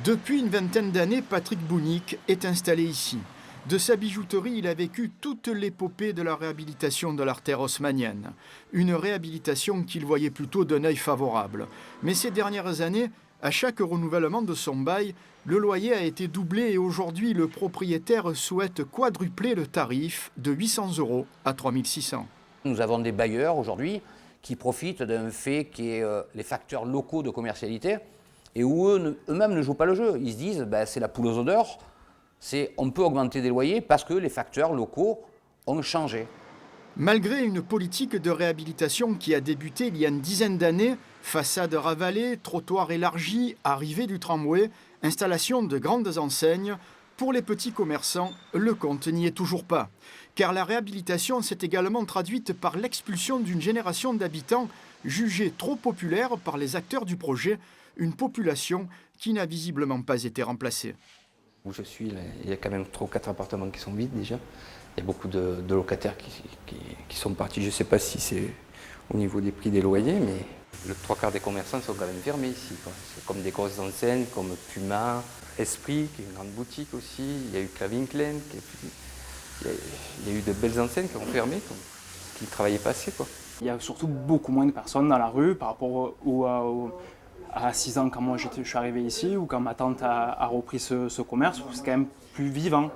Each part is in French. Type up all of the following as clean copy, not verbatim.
Depuis une vingtaine d'années, Patrick Bounic est installé ici. De sa bijouterie, il a vécu toute l'épopée de la réhabilitation de l'artère haussmannienne. Une réhabilitation qu'il voyait plutôt d'un œil favorable. Mais ces dernières années, à chaque renouvellement de son bail, le loyer a été doublé et aujourd'hui, le propriétaire souhaite quadrupler le tarif de 800 € à 3 600. Nous avons des bailleurs aujourd'hui qui profitent d'un fait qui est les facteurs locaux de commercialité et où eux-mêmes ne jouent pas le jeu. Ils se disent c'est la poule aux œufs d'or, on peut augmenter des loyers parce que les facteurs locaux ont changé. Malgré une politique de réhabilitation qui a débuté il y a une dizaine d'années, façades ravalées, trottoirs élargis, arrivée du tramway, installation de grandes enseignes, pour les petits commerçants, le compte n'y est toujours pas. Car la réhabilitation s'est également traduite par l'expulsion d'une génération d'habitants jugés trop populaires par les acteurs du projet, une population qui n'a visiblement pas été remplacée. Où je suis, là, il y a quand même 3 ou 4 appartements qui sont vides déjà. Il y a beaucoup de locataires qui sont partis. Je ne sais pas si c'est au niveau des prix des loyers, mais le 3/4 des commerçants sont quand même fermés ici, quoi. C'est comme des grosses enseignes comme Puma, Esprit, qui est une grande boutique aussi. Il y a eu Calvin Klein, il y a eu de belles enseignes qui ont fermé, qui ne travaillaient pas assez, quoi. Il y a surtout beaucoup moins de personnes dans la rue par rapport à 6 ans quand moi je suis arrivé ici ou quand ma tante a repris ce commerce. C'est quand même plus vivant,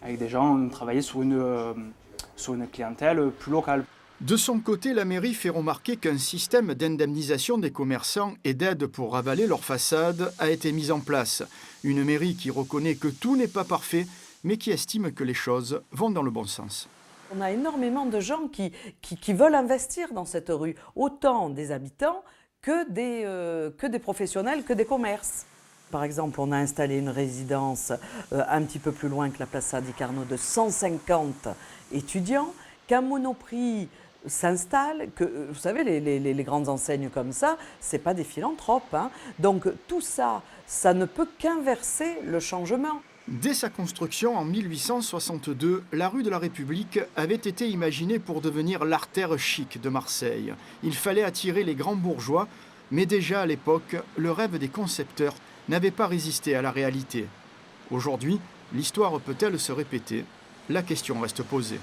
avec des gens qui travaillaient sur une clientèle plus locale. De son côté, la mairie fait remarquer qu'un système d'indemnisation des commerçants et d'aide pour ravaler leurs façades a été mis en place. Une mairie qui reconnaît que tout n'est pas parfait, mais qui estime que les choses vont dans le bon sens. On a énormément de gens qui veulent investir dans cette rue, autant des habitants que des professionnels, que des commerces. Par exemple, on a installé une résidence un petit peu plus loin que la Plaza di Carnot de 150 étudiants, qu'un Monoprix s'installe, que vous savez, les grandes enseignes comme ça, c'est pas des philanthropes, hein. Donc tout ça, ça ne peut qu'inverser le changement. Dès sa construction en 1862, la rue de la République avait été imaginée pour devenir l'artère chic de Marseille. Il fallait attirer les grands bourgeois, mais déjà à l'époque, le rêve des concepteurs n'avait pas résisté à la réalité. Aujourd'hui, l'histoire peut-elle se répéter? La question reste posée.